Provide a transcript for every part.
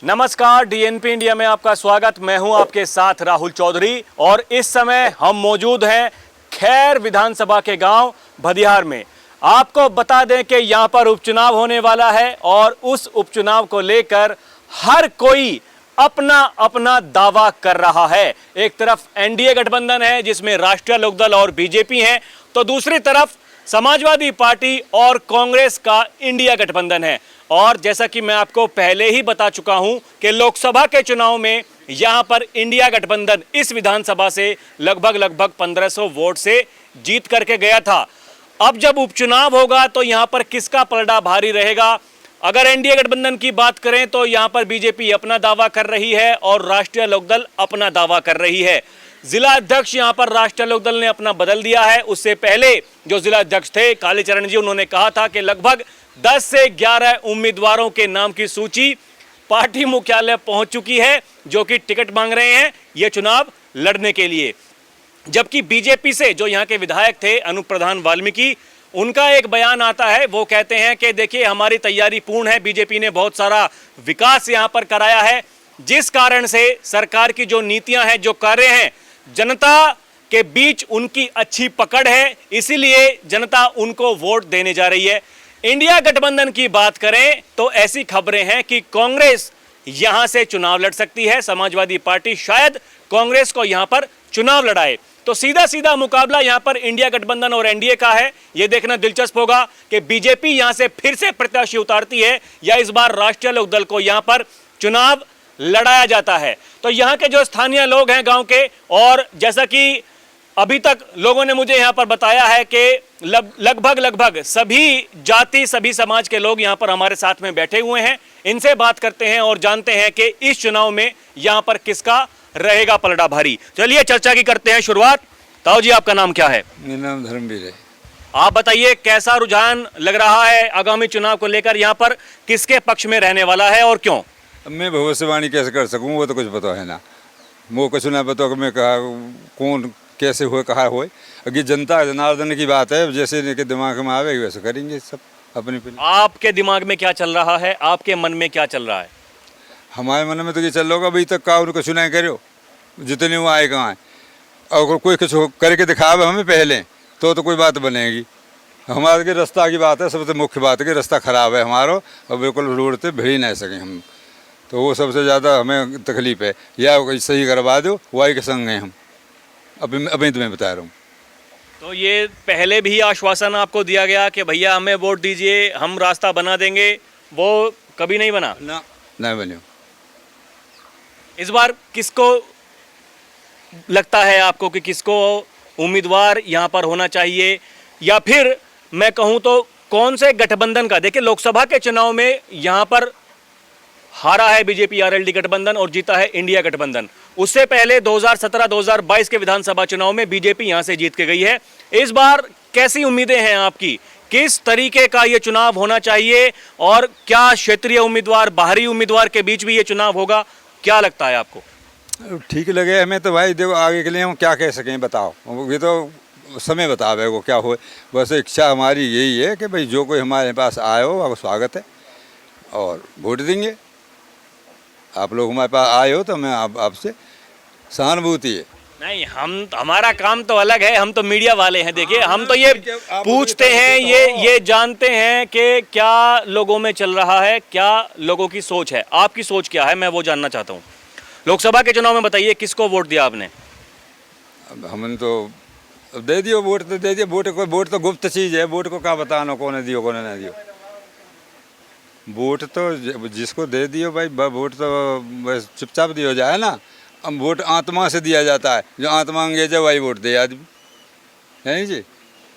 नमस्कार, DNP India में आपका स्वागत। मैं हूं आपके साथ राहुल चौधरी और इस समय हम मौजूद हैं खैर विधानसभा के गांव भदियार में। आपको बता दें कि यहां पर उपचुनाव होने वाला है और उस उपचुनाव को लेकर हर कोई अपना अपना दावा कर रहा है। एक तरफ एनडीए गठबंधन है जिसमें राष्ट्रीय लोकदल और बीजेपी हैं, तो दूसरी तरफ समाजवादी पार्टी और कांग्रेस का इंडिया गठबंधन है। और जैसा कि मैं आपको पहले ही बता चुका हूं कि लोकसभा के चुनाव में यहां पर इंडिया गठबंधन इस विधानसभा से लगभग 1500 वोट से जीत करके गया था। अब जब उपचुनाव होगा तो यहां पर किसका पलड़ा भारी रहेगा? अगर एनडीए गठबंधन की बात करें तो यहां पर बीजेपी अपना दावा कर रही है और राष्ट्रीय लोकदल अपना दावा कर रही है। जिला अध्यक्ष यहां पर राष्ट्रीय लोकदल ने अपना बदल दिया है। उससे पहले जो जिला अध्यक्ष थे कालीचरण जी, उन्होंने कहा था कि लगभग 10 से 11 उम्मीदवारों के नाम की सूची पार्टी मुख्यालय पहुंच चुकी है जो कि टिकट मांग रहे हैं ये चुनाव लड़ने के लिए। जबकि बीजेपी से जो यहाँ के विधायक थे अनुप प्रधान वाल्मीकि, उनका एक बयान आता है। वो कहते हैं कि देखिए हमारी तैयारी पूर्ण है, बीजेपी ने बहुत सारा विकास यहाँ पर कराया है, जिस कारण से सरकार की जो नीतियां हैं, जो कार्य हैं, जनता के बीच उनकी अच्छी पकड़ है, इसीलिए जनता उनको वोट देने जा रही है। इंडिया गठबंधन की बात करें तो ऐसी खबरें हैं कि कांग्रेस यहां से चुनाव लड़ सकती है। समाजवादी पार्टी शायद कांग्रेस को यहां पर चुनाव लड़ाए। तो सीधा सीधा मुकाबला यहां पर इंडिया गठबंधन और एनडीए का है। यह देखना दिलचस्प होगा कि बीजेपी यहां से फिर से प्रत्याशी उतारती है या इस बार राष्ट्रीय लोकदल को यहां पर चुनाव लड़ाया जाता है। तो यहां के जो स्थानीय लोग हैं गांव के, और जैसा कि अभी तक लोगों ने मुझे यहां पर बताया है कि लगभग सभी जाति, सभी समाज के लोग यहां पर हमारे साथ में बैठे हुए हैं। इनसे बात करते हैं और जानते हैं कि इस चुनाव में यहां पर किसका रहेगा पलड़ा भारी। चलिए चर्चा की करते हैं शुरुआत। ताऊ जी, आपका नाम क्या है? मेरा नाम धर्मवीर है। आप बताइए कैसा रुझान लग रहा है आगामी चुनाव को लेकर? यहाँ पर किसके पक्ष में रहने वाला है और क्यों? अब मैं भविष्यवाणी कैसे कर सकूं, वो तो कुछ पता है ना। वो कुछ ना पता कि मैं कहा कौन कैसे हो कहा हो। अगर जनता जनार्दन की बात है, जैसे इनके दिमाग में आवे वैसे करेंगे सब अपनी। आपके दिमाग में क्या चल रहा है? आपके मन में क्या चल रहा है? हमारे मन में तो ये चल रहा होगा अभी तक का उनको सुनाई करो, जितने वो आए कहाँ अगर कोई कुछ करके दिखावे हमें पहले तो कोई बात बनेगी। हमारे के रास्ता की बात है, सबसे मुख्य बात है कि रास्ता ख़राब है हमारा और बिल्कुल रोड पे भिड़ ही नहीं सकें हम, तो वो सबसे ज़्यादा हमें तकलीफ़ है। या सही करवा दो, वाई के संग हैं हम। अभी तुम्हें बता रहा हूँ। तो ये पहले भी आश्वासन आपको दिया गया कि भैया हमें वोट दीजिए, हम रास्ता बना देंगे, वो कभी नहीं बना? ना, नहीं बने। इस बार किसको लगता है आपको कि किसको उम्मीदवार यहाँ पर होना चाहिए, या फिर मैं कहूँ तो कौन से गठबंधन का? देखिए लोकसभा के चुनाव में यहाँ पर हारा है बीजेपी आरएलडी गठबंधन और जीता है इंडिया गठबंधन। उससे पहले 2017-2022 के विधानसभा चुनाव में बीजेपी यहां से जीत के गई है। इस बार कैसी उम्मीदें हैं आपकी? किस तरीके का ये चुनाव होना चाहिए और क्या क्षेत्रीय उम्मीदवार, बाहरी उम्मीदवार के बीच भी ये चुनाव होगा? क्या लगता है आपको? ठीक लगे हमें तो भाई। देखो आगे के लिए हम क्या कह सकें, बताओ, ये तो समय बतावे वो क्या हो। बस इच्छा हमारी यही है कि भाई जो कोई हमारे पास आए हो आपका स्वागत है और वोट देंगे। आप लोग हमारे पास आए हो तो मैं आपसे सहानुभूति है। नहीं, हमारा काम तो अलग है, हम तो मीडिया वाले हैं। देखिए हम तो ये पूछते हैं, ये जानते हैं कि क्या लोगों में चल रहा है, क्या लोगों की सोच है। आपकी सोच क्या है, मैं वो जानना चाहता हूँ। लोकसभा के चुनाव में बताइए किसको वोट दिया आपने? अब हमने तो दे दियो वोट, तो दे दियो वोट तो गुप्त चीज़ है। वोट को क्या बताना कौन दियो कौन नहीं दियो। वोट तो जिसको दे दियो भाई, वोट तो बस चुपचाप दिया जाए ना। अब वोट आत्मा से दिया जाता है, जो आत्मा अंगेज है वही वोट दे आदमी, है जी।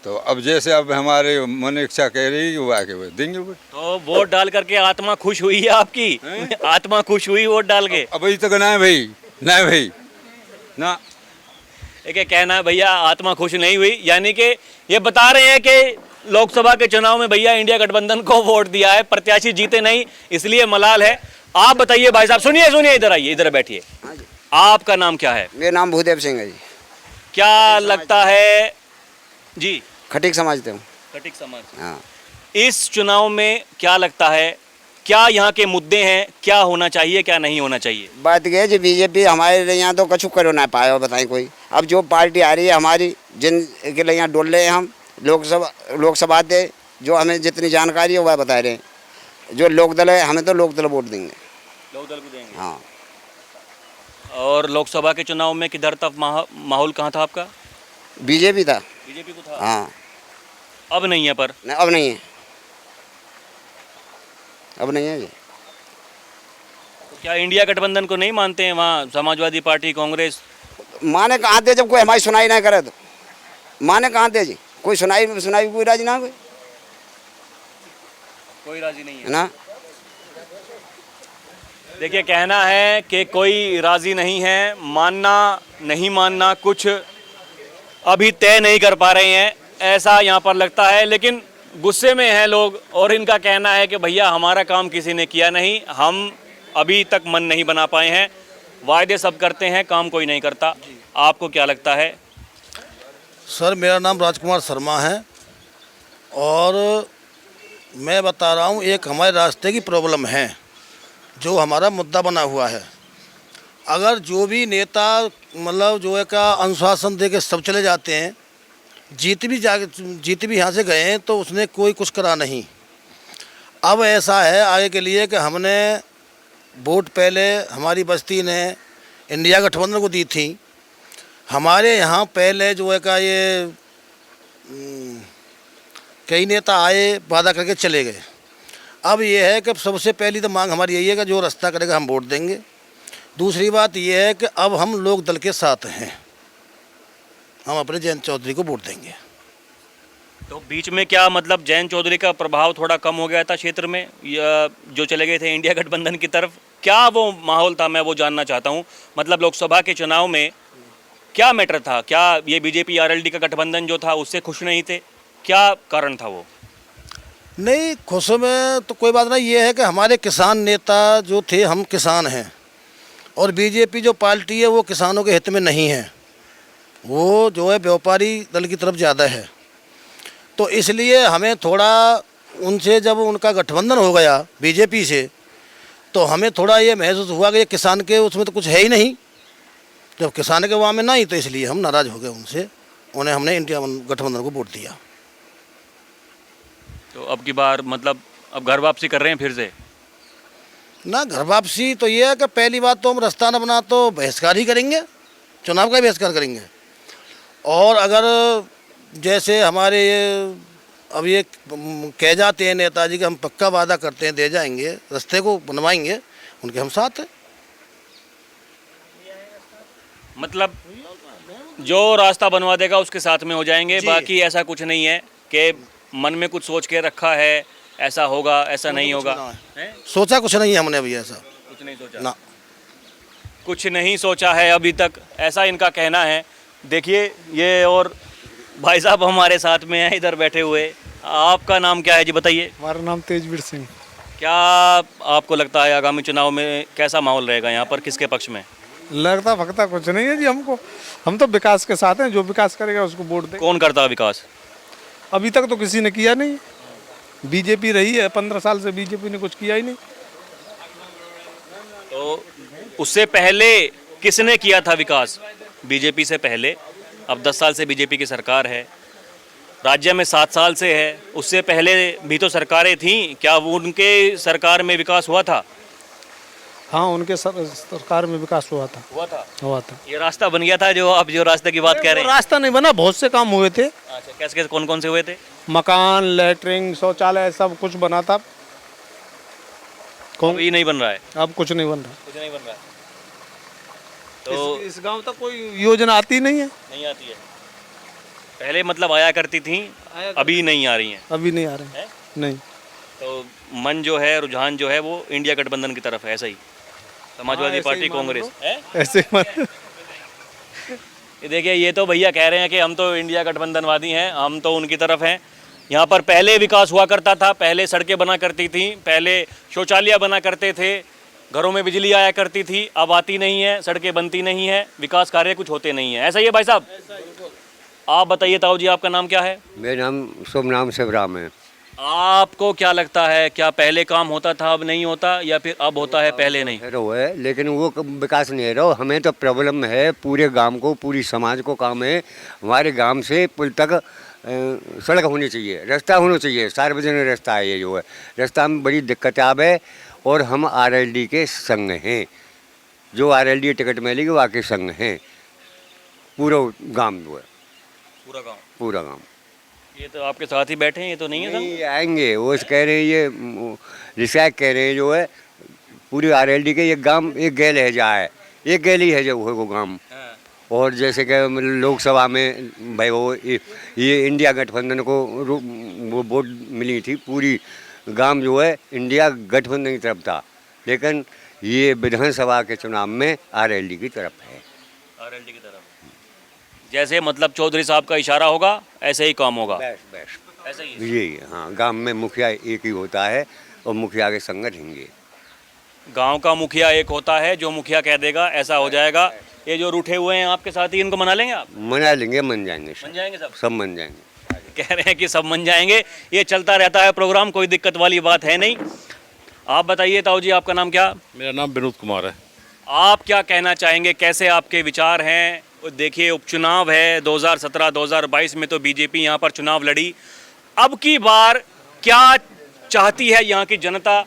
तो अब जैसे अब हमारे मन इच्छा कह रही है वो आके वो देंगे वोट। तो वोट डाल करके आत्मा खुश हुई है आपकी? आत्मा खुश हुई वोट डाल के? अब अभी तक ना है भाई, ना है भाई ना। एक कहना है भैया आत्मा खुश नहीं हुई, यानी कि ये बता रहे हैं कि लोकसभा के चुनाव में भैया इंडिया गठबंधन को वोट दिया है, प्रत्याशी जीते नहीं, इसलिए मलाल है। आप बताइए भाई साहब, सुनिए, इधर आइए, इधर बैठिए। आपका नाम क्या है? मेरा नाम भूदेव सिंह है जी। क्या लगता है जी? खटीक समझते हूँ। खटीक समाज। हाँ। इस चुनाव में क्या लगता है क्या यहाँ के मुद्दे हैं, क्या होना चाहिए, क्या नहीं होना चाहिए? बात यह है जी बीजेपी हमारे यहाँ तो कछु करो ना पाया बताएं कोई। अब जो पार्टी आ रही है हमारी जिन के लिए यहाँ डोल रहे हैं हम लोकसभा दे जो हमें जितनी जानकारी है वह बता रहे हैं। जो लोकदल है हमें तो लोकदल वोट देंगे। लोकदल को देंगे। हाँ। और लोकसभा के चुनाव में किधर तक माहौल कहाँ था आपका? बीजेपी था। बीजेपी को था। हाँ। अब नहीं है पर? नहीं, अब नहीं है, अब नहीं है जी। तो क्या इंडिया गठबंधन को नहीं मानते हैं वहाँ समाजवादी पार्टी, कांग्रेस? माने कहाँ दे जब कोई हमारी सुनाई ना करे तो माने कहाँ दे जी। कोई सुनाई कोई राजी ना कोई राजी नहीं है ना। देखिए, कहना है कि कोई राजी नहीं है, मानना नहीं मानना कुछ अभी तय नहीं कर पा रहे हैं, ऐसा यहाँ पर लगता है। लेकिन गुस्से में हैं लोग और इनका कहना है कि भैया हमारा काम किसी ने किया नहीं, हम अभी तक मन नहीं बना पाए हैं, वायदे सब करते हैं, काम कोई नहीं करता। आपको क्या लगता है? सर मेरा नाम राजकुमार शर्मा है और मैं बता रहा हूँ एक हमारे रास्ते की प्रॉब्लम है जो हमारा मुद्दा बना हुआ है। अगर जो भी नेता मतलब जो है का अनुशासन दे के सब चले जाते हैं, जीत भी यहाँ से गए हैं तो उसने कोई कुछ करा नहीं। अब ऐसा है आगे के लिए कि हमने वोट पहले हमारी बस्ती ने इंडिया गठबंधन को दी थी। हमारे यहाँ पहले जो है का ये कई नेता आए वादा करके चले गए। अब ये है कि सबसे पहली तो मांग हमारी यही है कि जो रास्ता करेगा हम वोट देंगे। दूसरी बात ये है कि अब हम लोक दल के साथ हैं, हम अपने जयंत चौधरी को वोट देंगे। तो बीच में क्या मतलब जयंत चौधरी का प्रभाव थोड़ा कम हो गया था क्षेत्र में, या जो चले गए थे इंडिया गठबंधन की तरफ, क्या वो माहौल था? मैं वो जानना चाहता हूँ। मतलब लोकसभा के चुनाव में क्या मैटर था? क्या ये बीजेपी आरएलडी का गठबंधन जो था उससे खुश नहीं थे? क्या कारण था वो? नहीं, खुश में तो कोई बात नहीं। ये है कि हमारे किसान नेता जो थे, हम किसान हैं और बीजेपी जो पार्टी है वो किसानों के हित में नहीं है, वो जो है व्यापारी दल की तरफ ज़्यादा है। तो इसलिए हमें थोड़ा उनसे जब उनका गठबंधन हो गया बीजेपी से तो हमें थोड़ा ये महसूस हुआ कि ये किसान के उसमें तो कुछ है ही नहीं। जब किसान के वहाँ में नहीं तो इसलिए हम नाराज़ हो गए उनसे, उन्हें हमने इंडिया गठबंधन को वोट दिया। तो अब की बार मतलब अब घर वापसी कर रहे हैं फिर से? ना, घर वापसी तो ये है कि पहली बात तो हम रास्ता न बना तो बहिष्कार ही करेंगे, चुनाव का ही बहिष्कार करेंगे। और अगर जैसे हमारे ये अब ये कह जाते हैं नेताजी कि हम पक्का वादा करते हैं दे जाएंगे, रास्ते को बनवाएंगे, उनके हम साथ हैं। मतलब जो रास्ता बनवा देगा उसके साथ में हो जाएंगे, बाकी ऐसा कुछ नहीं है कि मन में कुछ सोच के रखा है ऐसा होगा ऐसा नहीं होगा? सोचा कुछ नहीं है हमने अभी, ऐसा कुछ नहीं सोचा ना, कुछ नहीं सोचा है अभी तक, ऐसा इनका कहना है। देखिए, ये और भाई साहब हमारे साथ में हैं इधर बैठे हुए। आपका नाम क्या है जी, बताइए? हमारा नाम तेजवीर सिंह। क्या आपको लगता है आगामी चुनाव में कैसा माहौल रहेगा यहाँ पर, किसके पक्ष में? लगता फकता कुछ नहीं है जी हमको, हम तो विकास के साथ हैं, जो विकास करेगा उसको वोट दें। कौन करता है विकास? अभी तक तो किसी ने किया नहीं, बीजेपी रही है 15 साल से, बीजेपी ने कुछ किया ही नहीं। तो उससे पहले किसने किया था विकास? बीजेपी से पहले, अब 10 साल से बीजेपी की सरकार है, राज्य में 7 साल से है, उससे पहले भी तो सरकारें थीं, क्या वो उनके सरकार में विकास हुआ था? हाँ, उनके सरकार में विकास हुआ था। ये रास्ता बन गया था जो आप जो रास्ते की बात कह रहे हैं? रास्ता नहीं बना, बहुत से काम हुए थे। अच्छा, कैसे कैसे कौन कौन से हुए थे? मकान, लैट्रिन, शौचालय सब कुछ बना था। अभी नहीं बन रहा है? अब कुछ नहीं बन रहा। कुछ नहीं बन रहा है। तो इस गांव तक कोई योजना आती नहीं है। नहीं आती है? पहले मतलब आया करती थी, अभी नहीं आ रही हैं? अभी नहीं आ रहे हैं, नहीं। तो मन जो है, रुझान जो है वो इंडिया गठबंधन की तरफ है, ऐसा ही? समाजवादी पार्टी, कांग्रेस है ऐसे ये देखिए, ये तो भैया कह रहे हैं कि हम तो इंडिया गठबंधनवादी हैं, हम तो उनकी तरफ हैं। यहाँ पर पहले विकास हुआ करता था, पहले सड़कें बना करती थी, पहले शौचालय बना करते थे, घरों में बिजली आया करती थी, अब आती नहीं है, सड़कें बनती नहीं है, विकास कार्य कुछ होते नहीं है, ऐसा ही है भाई साहब? आप बताइए ताऊ जी, आपका नाम क्या है? मेरा नाम शुभ नाम शिवराम है। आपको क्या लगता है, क्या पहले काम होता था अब नहीं होता, या फिर अब होता है पहले नहीं? है रो है, लेकिन वो विकास नहीं है रो। हमें तो प्रॉब्लम है, पूरे गांव को, पूरी समाज को काम है। हमारे गांव से पुल तक सड़क होनी चाहिए, रास्ता होना चाहिए, सार्वजनिक रास्ता है ये जो है। रास्ता में बड़ी दिक्कत आब है, और हम आरएलडी के संग हैं। जो आरएलडी टिकट मिलेगी वो आके संग हैं। पूरा गांव जो है, पूरा गांव? पूरा गांव। ये तो आपके साथ ही बैठे हैं, ये तो नहीं है संग? नहीं आएंगे, वो कह रहे हैं, ये रिसाइक कह रहे हैं जो है, पूरी आरएलडी के एक गांव एक गैल है जा है, एक गैल ही है जो है वो गांव। और जैसे कि लोकसभा में भाई वो ये इंडिया गठबंधन को वो वोट मिली थी, पूरी गांव जो है इंडिया गठबंधन की तरफ था, लेकिन ये विधानसभा के चुनाव में आरएलडी की तरफ है। आरएलडी की तरफ, जैसे मतलब चौधरी साहब का इशारा होगा ऐसे ही काम होगा? बस ऐसे ही? यही, हाँ, गांव में मुखिया एक ही होता है और मुखिया के संग रहेंगे। गांव का मुखिया एक होता है, जो मुखिया कह देगा ऐसा हो जाएगा। ये जो रूठे हुए हैं आपके साथी, इनको मना लेंगे आप? मना लेंगे, मन जाएंगे, मन जाएंगे सब? सब मन जाएंगे। कह रहे हैं कि सब मन जाएंगे। ये चलता रहता है प्रोग्राम, कोई दिक्कत वाली बात है नहीं। आप बताइए ताऊ जी, आपका नाम क्या? मेरा नाम विनोद कुमार है। आप क्या कहना चाहेंगे, कैसे आपके विचार हैं? देखिए उपचुनाव है 2017-2022 में, तो बीजेपी यहाँ पर चुनाव लड़ी। अब की बार क्या चाहती है यहाँ की जनता?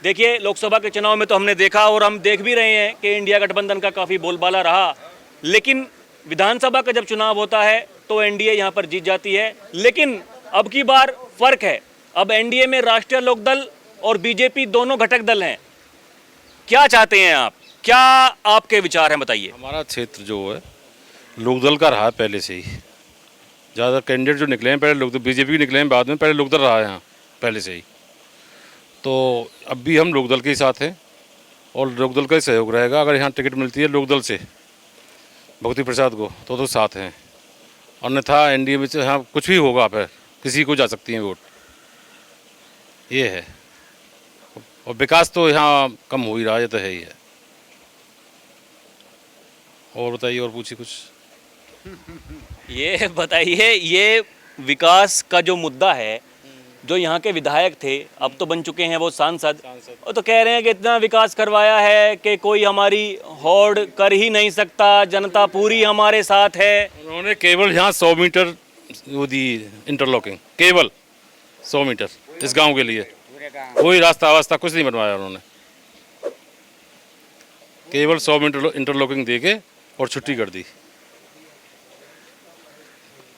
देखिए लोकसभा के चुनाव में तो हमने देखा, और हम देख भी रहे हैं कि इंडिया गठबंधन का काफ़ी बोलबाला रहा, लेकिन विधानसभा का जब चुनाव होता है तो एनडीए यहाँ पर जीत जाती है। लेकिन अब की बार फर्क है, अब एनडीए में राष्ट्रीय लोकदल और बीजेपी दोनों घटक दल हैं। क्या चाहते हैं आप, क्या आपके विचार हैं, बताइए। हमारा क्षेत्र जो है लोकदल का रहा है पहले से ही। ज़्यादा कैंडिडेट जो निकले हैं पहले लोकदल, बीजेपी के निकले हैं बाद में, पहले लोकदल रहा है यहाँ पहले से ही। तो अब भी हम लोकदल के ही साथ हैं और लोकदल का ही सहयोग रहेगा। अगर यहाँ टिकट मिलती है लोकदल से भक्ति प्रसाद को तो साथ हैं, अन्यथा एनडीए में यहाँ कुछ भी होगा, आप किसी को जा सकती हैं वोट, ये है। और विकास तो यहाँ कम हो ही रहा है, ये तो है ही है। और बताइए, और पूछिए कुछ। ये बताइए, ये विकास का जो मुद्दा है, जो यहाँ के विधायक थे अब तो बन चुके हैं वो सांसद, वो तो कह रहे हैं कि इतना विकास करवाया है कि कोई हमारी होड़ कर ही नहीं सकता, जनता पूरी हमारे साथ है। उन्होंने केवल यहाँ 100 मीटर वो दी इंटरलॉकिंग, केवल 100 मीटर इस गांव के लिए, कोई रास्ता वास्ता कुछ नहीं बनवाया उन्होंने। केवल 100 मीटर इंटरलॉकिंग दे के और छुट्टी कर दी,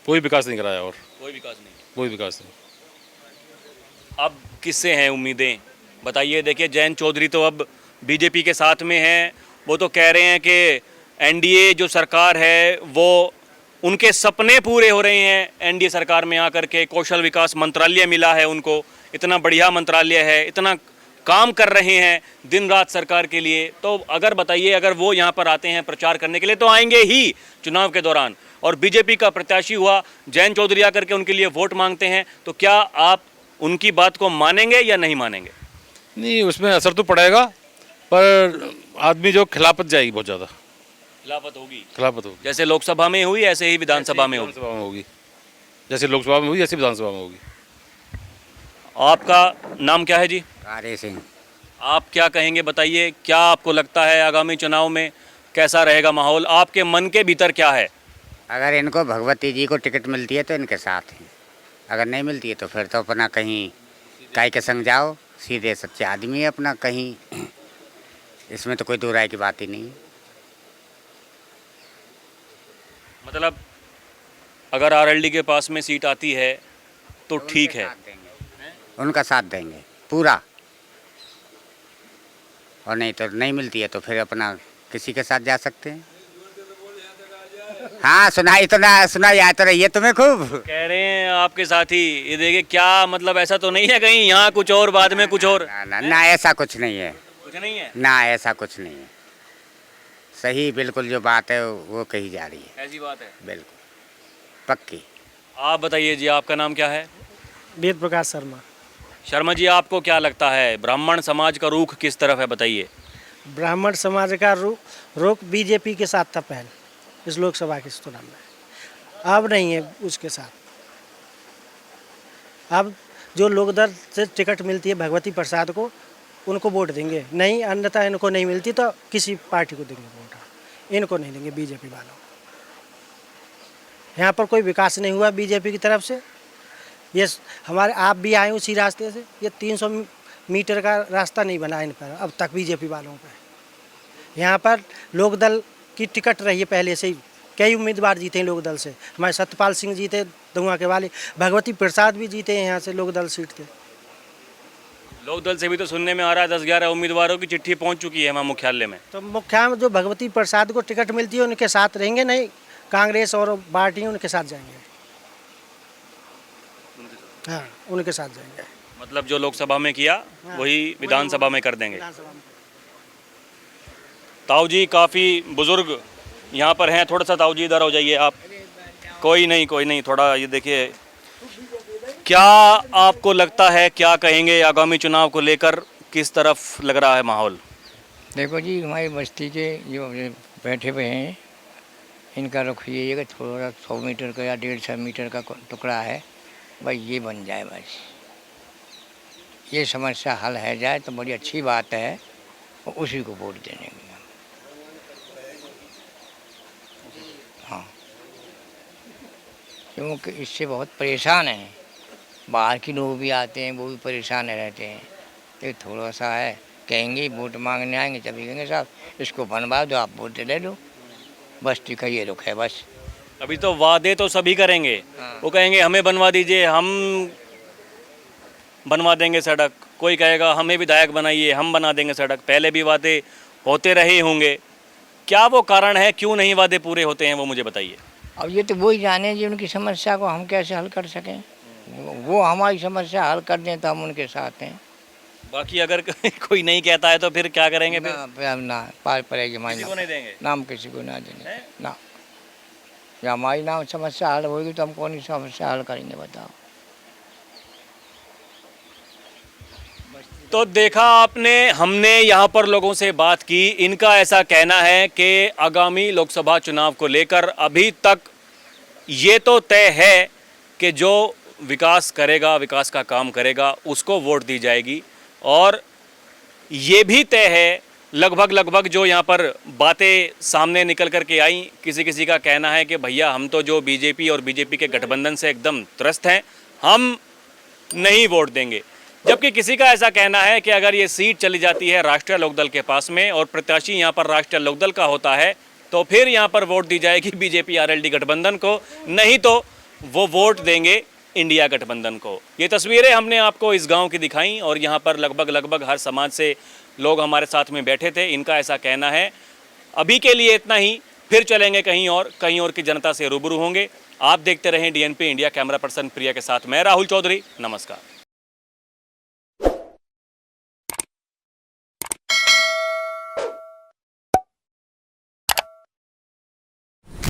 कोई विकास नहीं कराया। और कोई विकास नहीं, कोई विकास नहीं। अब किससे हैं उम्मीदें, बताइए। देखिए जयंत चौधरी तो अब बीजेपी के साथ में हैं, वो तो कह रहे हैं कि एनडीए जो सरकार है वो उनके सपने पूरे हो रहे हैं। एनडीए सरकार में आकर के कौशल विकास मंत्रालय मिला है उनको, इतना बढ़िया मंत्रालय है, इतना काम कर रहे हैं दिन रात सरकार के लिए। तो अगर बताइए, अगर वो यहाँ पर आते हैं प्रचार करने के लिए, तो आएंगे ही चुनाव के दौरान, और बीजेपी का प्रत्याशी हुआ जयंत चौधरी आकर के उनके लिए वोट मांगते हैं, तो क्या आप उनकी बात को मानेंगे या नहीं मानेंगे? नहीं, उसमें असर तो पड़ेगा, पर आदमी जो खिलाफत जाएगी बहुत ज़्यादा। खिलाफत होगी? खिलाफत होगी, जैसे लोकसभा में हुई ऐसे ही विधानसभा में होगी। विधानसभा में होगी, जैसे लोकसभा में हुई ऐसे विधानसभा में होगी। आपका नाम क्या है जी? कार्य सिंह। आप क्या कहेंगे, बताइए। क्या आपको लगता है आगामी चुनाव में कैसा रहेगा माहौल, आपके मन के भीतर क्या है? अगर इनको भगवती जी को टिकट मिलती है तो इनके साथ हैं, अगर नहीं मिलती है तो फिर तो अपना कहीं काय के संग जाओ, सीधे सच्चे आदमी है अपना कहीं, इसमें तो कोई दो राय की बात ही नहीं है। मतलब अगर आरएलडी के पास में सीट आती है तो ठीक है, उनका साथ देंगे पूरा, और नहीं तो नहीं मिलती है तो फिर अपना किसी के साथ जा सकते हैं। हाँ सुनाई तो ना सुनाई आता रही है तुम्हें खूब। कह रहे हैं आपके साथी, ये देखिए क्या मतलब, ऐसा तो नहीं है कहीं यहाँ कुछ और बाद में कुछ और? ना ऐसा कुछ नहीं है, कुछ नहीं है ना ऐसा कुछ नहीं है, सही बिल्कुल जो बात है वो कही जा रही है, ऐसी बात है बिल्कुल पक्की। आप बताइए जी, आपका नाम क्या है? वेद प्रकाश शर्मा। शर्मा जी, आपको क्या लगता है ब्राह्मण समाज का रुख किस तरफ है, बताइए। ब्राह्मण समाज का रुख बीजेपी के साथ था पहले इस लोकसभा के चुनाव में, अब नहीं है उसके साथ। अब जो लोकदल से टिकट मिलती है भगवती प्रसाद को, उनको वोट देंगे, नहीं अन्यथा इनको नहीं मिलती तो किसी पार्टी को देंगे वोट, इनको नहीं देंगे बीजेपी वालों। यहाँ पर कोई विकास नहीं हुआ बीजेपी की तरफ से। ये हमारे आप भी आए उसी रास्ते से, ये 300 मीटर का रास्ता नहीं बना इन पर अब तक बीजेपी वालों पर। यहाँ पर लोकदल की टिकट रही है पहले से ही, कई उम्मीदवार जीते हैं लोकदल से। हमारे सत्यपाल सिंह जीते धुआं के वाले, भगवती प्रसाद भी जीते हैं यहाँ से लोकदल सीट थे। लोकदल से भी तो सुनने में आ रहा है 10-11 उम्मीदवारों की चिट्ठी पहुंच चुकी है वहाँ मुख्यालय में। तो मुख्य जो भगवती प्रसाद को टिकट मिलती है उनके साथ रहेंगे, नहीं कांग्रेस और पार्टी उनके साथ जाएंगे। हाँ, उनके साथ जाएंगे। मतलब जो लोकसभा में किया वही विधानसभा में कर देंगे। ताऊ जी काफ़ी बुजुर्ग यहाँ पर हैं, थोड़ा सा ताऊ जी इधर हो जाइए आप। कोई नहीं, थोड़ा ये देखिए, क्या आपको लगता है, क्या कहेंगे आगामी चुनाव को लेकर, किस तरफ लग रहा है माहौल? देखो जी, हमारी बस्ती के जो बैठे हुए हैं इनका रुख ये है कि थोड़ा 100 मीटर का या 150 मीटर का टुकड़ा है, भाई ये बन जाए, बस ये समस्या हल है जाए तो बड़ी अच्छी बात है, और उसी को वोट देने की। हाँ, क्योंकि इससे बहुत परेशान हैं, बाहर के लोग भी आते हैं, वो भी परेशान रहते हैं। तो थोड़ा सा है, कहेंगे वोट मांगने आएंगे तभी कहेंगे साहब इसको बनवा दो, आप वोट ले लो, बस्ती का ये रुख है बस। अभी तो वादे तो सभी करेंगे। हाँ। वो कहेंगे हमें बनवा दीजिए, हम बनवा देंगे सड़क, कोई कहेगा हमें विधायक बनाइए, हम बना देंगे सड़क। पहले भी वादे होते रहे होंगे, क्या वो कारण है क्यों नहीं वादे पूरे होते हैं, वो मुझे बताइए। अब ये तो वही जाने जी उनकी समस्या को हम कैसे हल कर सकें, वो हमारी समस्या हल कर दें तो हम उनके साथ हैं। बाकी अगर कोई नहीं कहता है तो फिर क्या करेंगे? फिर ना पार पड़ेगी हमारी, किसी को नहीं देंगे नाम किसी को ना देंगे ना। या हमारी नाम समस्या हल होगी तो हम कौन सी समस्या हल करेंगे बताओ। तो देखा आपने, हमने यहाँ पर लोगों से बात की, इनका ऐसा कहना है कि आगामी लोकसभा चुनाव को लेकर अभी तक ये तो तय है कि जो विकास करेगा, विकास का काम करेगा, उसको वोट दी जाएगी। और ये भी तय है लगभग जो यहाँ पर बातें सामने निकल कर के आई, किसी का कहना है कि भैया हम तो जो बीजेपी और बीजेपी के गठबंधन से एकदम त्रस्त हैं, हम नहीं वोट देंगे। जबकि किसी का ऐसा कहना है कि अगर ये सीट चली जाती है राष्ट्रीय लोकदल के पास में और प्रत्याशी यहाँ पर राष्ट्रीय लोकदल का होता है तो फिर यहाँ पर वोट दी जाएगी बीजेपी आरएलडी गठबंधन को, नहीं तो वो वोट देंगे इंडिया गठबंधन को। ये तस्वीरें हमने आपको इस गांव की दिखाई और यहाँ पर लगभग हर समाज से लोग हमारे साथ में बैठे थे। इनका ऐसा कहना है। अभी के लिए इतना ही, फिर चलेंगे कहीं और की जनता से रूबरू होंगे। आप देखते रहें डीएनपी इंडिया। कैमरा पर्सन प्रिया के साथ मैं राहुल चौधरी, नमस्कार।